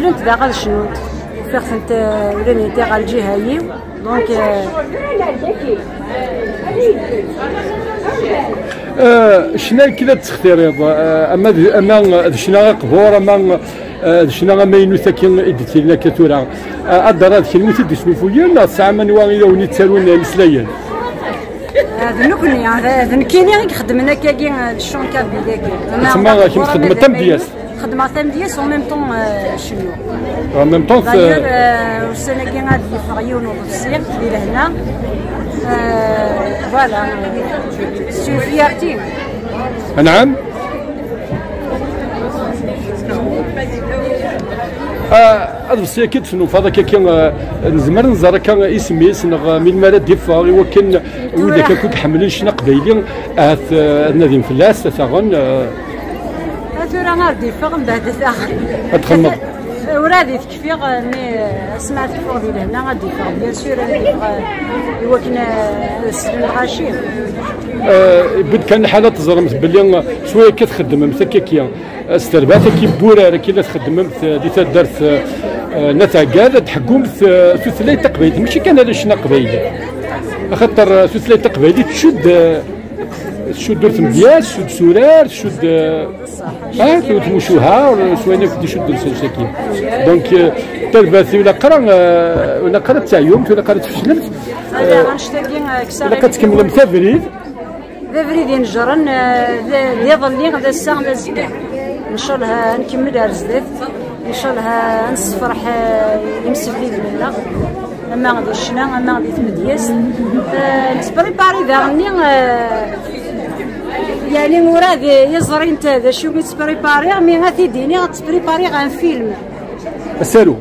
ولنت دا غاد شنو فيغتنت ولاني تي غا الجهايي دونك شنو كذا تختاريض اما شنو قبور اما شنو ما ينو ساكن اديتي لنا كثورا الدرات كلمه تدسمي فويا ساعه من واغي وني تسالون مسلايا هذا نكني هذا كاين غير خدمنا كاكي الشونكا بيداكي تما كي خدمه تم دياس خدمه تم دياس او ميم طون شنو او ميم طون السنه كي غادي يفريون وبصير ديال هنا فوالا سي فيارتي نعم هذا الشيء كيف شنو فهذا كي نزمر نزار كان اسميس من مالا ديفا وكان وإذا كنت حملين شنا قبايلين نادين فلاس ثاغن هذا راه ديفا من بعد ثاغن تخمم ورادي تكفي مي سمعت فوق ديال هنا غادي ديفا بيان سور وكان السن الغاشيم بد كان حاله تزرمت بلي شويه كتخدم مسككيه استربات كي بورا كي تخدم دي تدرت نتاكال تحكم في ثلاث تقبيل ماشي كان على شنا قبيل خاطر ثلاث تقبيل تشد درت مدياس تشد سورار تشد تمشوها شويه في تشد السكين دونك ترباتي ولا قرا تاع يوم ولا قرا تفشلت ولا كتكمل مثابريد ذا نجرن يظل غدا الساعه غدا الزكاه ان شاء الله نكمل رزدات ان شاء الله نصفرح يمسفلي لنا اما غادي الشنا اما غادي تمدياس نتبريباري داغني يعني مراد يزري انت ذا شو متبريباري مي غادي ديني غتبريباري غان فيلم اسارو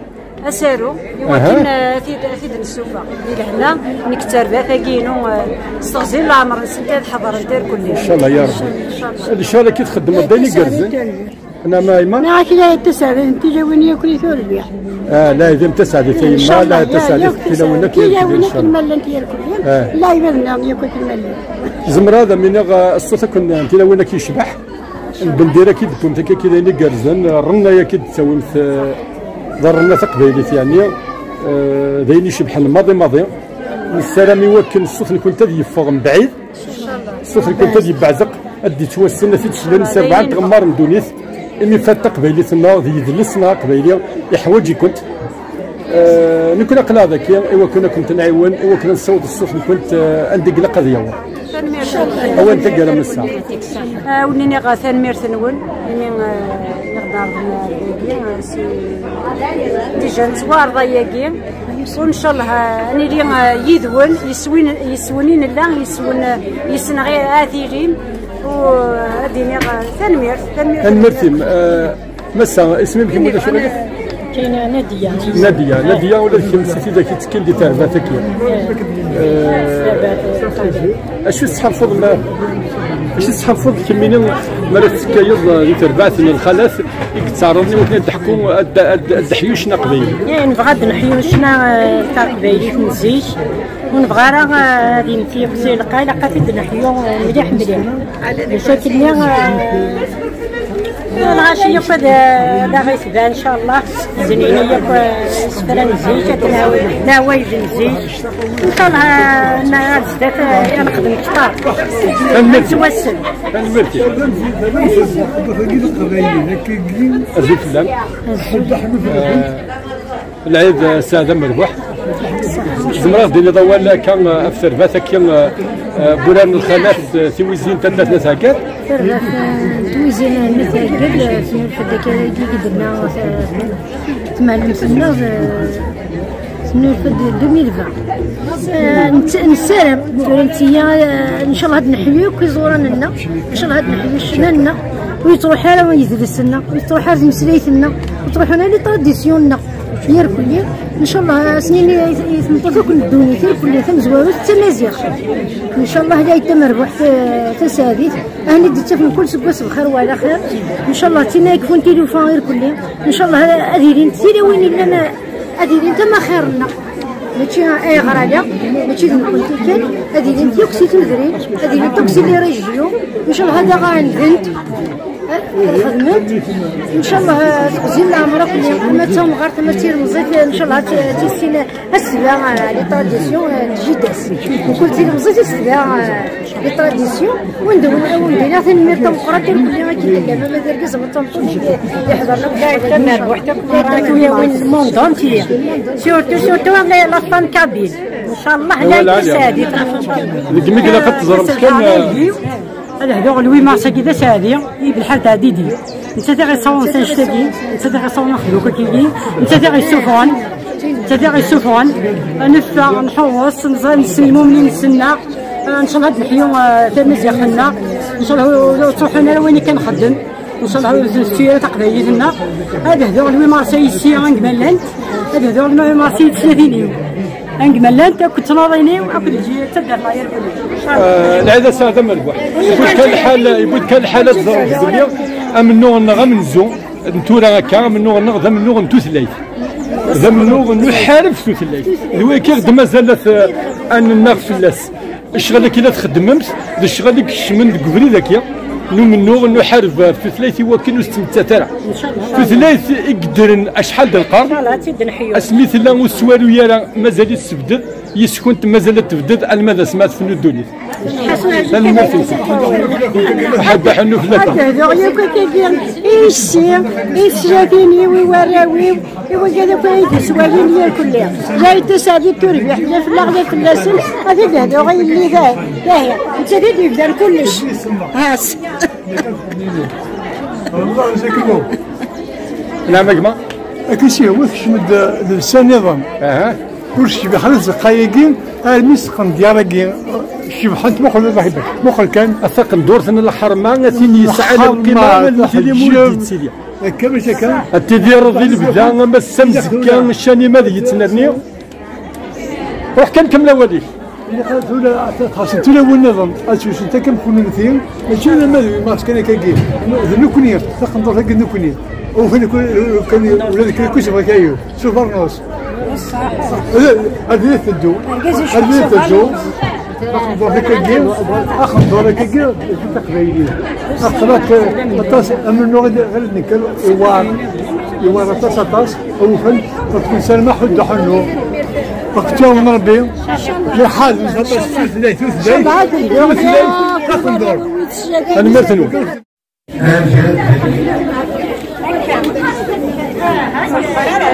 ولكن في السوفا ديال هنا نكتر بها ثاقينو استغزي العمر نسنت حضر ندير كل ان شاء الله يا ربي ان شاء الله كي تخدم الدنيا كرزن انا ما ايما انا كي تسعد انت جاوني ياكل ثلبيح لا اذا تسعد تيما لا تسعد تلونك كي جاوني المل انت ياكل لا يبلنا ياكل المل زمر هذا من الصوت كنا انت لو كيشبح البنديره كي تكون كي دايرين كرزن الرنا كي تساوي ضرنا تقبيليت يعني دايرين يشبح الماضي السلام يوكل الصوت اللي كنت يفوق من بعيد الصوت اللي كنت يبعزق ادي توسلنا في تشلن سبعه تغمر مدونيت امي فات قبيليت النار يدلسنا قبيليه يحوج كنت نكون اقلا ذاك ايوا كنت نعاون ايوا كنا نصوت الصوت اللي كنت عندي قلق قضيه هو انت قال من الساعه ونيني غا ثانمير ثنون نقدر سي ديجا نزوار ضياقين وان شاء الله اني لي يذون يسونين الله يسن غير اثيرين واديني ثانمير المرتم مسا اسمي كيما ولا شغل كاينه ناديه ولا كيمسيتي ذاك تسكن دي تاع ذاتك اش الصحاب فضل اش الصحاب فضل كميني مرات تكايض اللي تربعتني الخلاف يتعرضني وكنا نضحكوا الدحيوشنا قبيل يعني نبغى نحيوشنا تاع قبيلي نزيج ونبغى راه غادي نتيقسي القايله قاتل نحيو مليح لكن الغاشيه فهاد لا غيتبان ان شاء الله زنينه ياك سفره نزيج نوايج نزيج ان شاء الله نزدات نخدم كثار نتوسل المرتي الزيت العيد ساده مربوح زمرا ديال ضوال كان اكثر فات كان بولان الخلاف في وزين ثلاث هكاك توزين مثال سنور فداك كي درنا تمعلم سنور فد 2020 نسالم تورنتيا ان شاء الله هاد نحيو كي زورنا لنا ان شاء الله هاد نحيو شمالنا ويتروح حاله ويدرسنا ويتروح حاله مسليتنا وتروح هنا لي طراديسيوننا ديال كلية ان شاء الله سنين يتمطلوا كل الدنيا ديال كلية ثم زواوات حتى مزيغ ان شاء الله لا يتم مربوح تساديت انا ديت من كل سكواس بخير وعلى خير ان شاء الله تينا يكون تليفون غير كلية ان شاء الله اديرين تيري وين لنا اديرين تما خيرنا ماشي اي غرايه ماشي نكون كان اديرين تيوكسي تمدري اديرين توكسي لي ريجيو ان شاء الله هذا غنبنت خدمت ان شاء الله تزين عمرك ما تم غير تمثيل مزيد ان شاء الله تيسين السباع لي طراديسيون الجداس وكل تيلمزيد السباع لي طراديسيون وندير ثاني الديمقراطيه كل ما كيدير ما دار كاع التنطوني يحضر لك وحده وين موندونتي سورتو لا فان كابيل ان شاء الله لا سادي الكميك الا كتزرب كان هذا لوي مارس كذا سادي بالحال تاع ديدي انت تاع صون سنشتكي انت تاع صون خلوك كيجي انت تاع السفون انت تاع السفون نفع نحوص نسلمو منين نسنا ان شاء الله نحيو تمزيا خلنا ان شاء الله تروح لنا وين كنخدم ان شاء الله السيره تاع قبايلنا هذا لوي مارس يسي انكملان هذا لوي مارس 30 يوم انكملان كنت ناضيني وكنت نجي تدار لاير العاده هذا مربح يقول كان الحالات ضرب الدنيا امنو غا منزو نتورا هكا منو ذا منو نتوثليت ذا منو نحارب في ثلاث هو كي مازال ان الناقص فلاس الشغل كي لا تخدممت الشغل اللي كشمن قبري ذاك منو نحارب في ثلاث هو كي نستمتع ترى في ثلاث يقدر اشحال د القرن اسميت لا والسوارو يا مازال يسبدد يسكن مازال تبدد على ماذا سمعت في الدنيا حد حنو ثلاثة هذا ياك يسير يسرافيني ويوراوي وكذا كاين سوالين ليا كلها جاي تسابي تربح لا في الغدا في اللسن هذا غير اللي ذا انت اللي يبدا كلش هاس والله زكمو نعم يا جماعه اكيد هو تشمد لسان نظام كلشي بخلص دقايقين المسقن ديالك شبحت مخل بحبك مخل كان الثقل دورتنا الحرمه ثاني يسعى القمامه اللي مولد سيدي كيفاش كان التدير ذي البدا ما السمس كان الشاني ماذا يتنرني روح كان كم الاولي اللي قالت ولا خاصة ولا والنظام اشوف انت كم كنا مثيل ماشي انا ماذا ما كان كاين نكونير تقدر هكا نكونير وفين كان ولادك كلشي بغا كايو سوبر نوس هذه تدو هذه تدو اخذ هذاك الجيم اخذ هذاك الجيم تقبيلي اخذت الطاس من غير نكل يوار الطاس او فن تكون سلمى حد حنو وقتهم من ربي لحال ثلاث انا مرتنو Thank you.